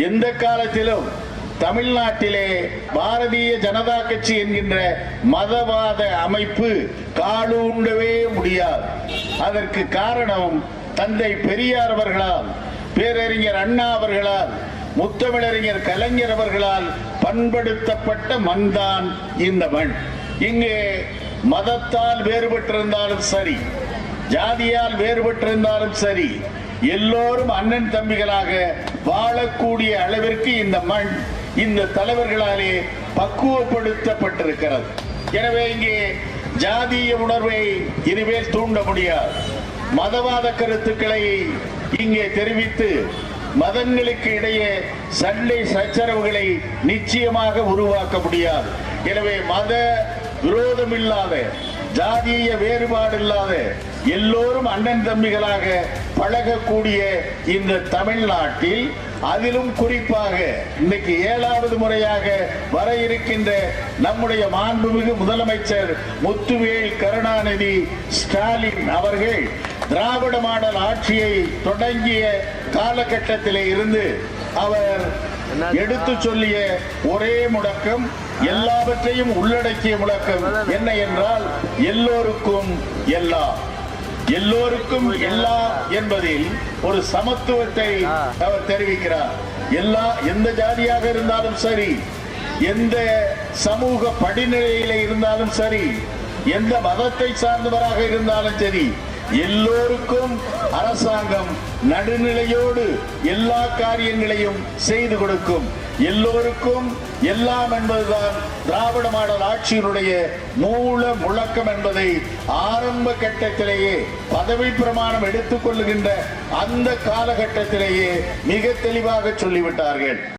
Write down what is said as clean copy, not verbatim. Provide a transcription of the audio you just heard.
எந்த காலத்திலும் தமிழ்நாட்டிலே பாரதிய ஜனதா கட்சி என்கின்ற மதவாத அமைப்பு காலூண்டவே முடியாது. அதற்கு காரணம் தந்தை பெரியார் அவர்களால், பேரறிஞர் அண்ணா அவர்களால், முத்தமிழறிஞர் கலைஞர் அவர்களால் பண்படுத்தப்பட்ட மண்தான் இந்த மண். இங்கே மதத்தால் வேறுபட்டிருந்தாலும் சரி, ஜாதியால் வேறுபட்டிருந்தாலும் சரி, எல்லோரும் அண்ணன் தம்பிகளாக வாழக்கூடிய அளவிற்கு இந்த மண் இந்த தலைவர்களாலே பக்குவப்படுத்தப்பட்டிருக்கிறது. எனவே இங்கே ஜாதிய உணர்வை இனிமேல் தூண்ட முடியாது. மதவாத கருத்துக்களை இங்கே தெரிவித்து மதங்களுக்கு இடையே சண்டை சச்சரவுகளை நிச்சயமாக உருவாக்க முடியாது. எனவே மத விரோதம் இல்லாத, ஜாதிய வேறுபாடு இல்லாத, எல்லோரும் அண்ணன் தம்பிகளாக பழகக்கூடிய இந்த தமிழ்நாட்டில், அதிலும் குறிப்பாக இன்னைக்கு 7வது முறையாக வர இருக்கின்ற நம்முடைய மாண்புமிகு முதலமைச்சர் முத்துவேல் கருணாநிதி ஸ்டாலின் அவர்கள் திராவிட மாடல் ஆட்சியை தொடங்கிய காலகட்டத்திலே இருந்து அவர் எடுத்து சொல்லிய ஒரே முழக்கம், எல்லாவற்றையும் உள்ளடக்கிய முழக்கம் என்ன என்றால், எல்லோருக்கும் எல்லாம். எல்லோருக்கும் எல்லாம் என்பதில் ஒரு சமத்துவத்தை அவர் தெரிவிக்கிறார். எந்த ஜாதியாக இருந்தாலும் சரி, எந்த சமூக படிநிலையில இருந்தாலும் சரி, எந்த மதத்தை சார்ந்தவராக இருந்தாலும் சரி, எல்லோருக்கும் அரசாங்கம் நடுநிலையோடு எல்லா காரியங்களையும் செய்து கொடுக்கும். எல்லோருக்கும் எல்லாம் என்பதுதான் திராவிட மாடல் ஆட்சியினுடைய மூல முழக்கம் என்பதை ஆரம்ப கட்டத்திலேயே, பதவி பிரமாணம் எடுத்துக் கொள்ளுகின்ற அந்த காலகட்டத்திலேயே மிக தெளிவாக சொல்லிவிட்டார்கள்.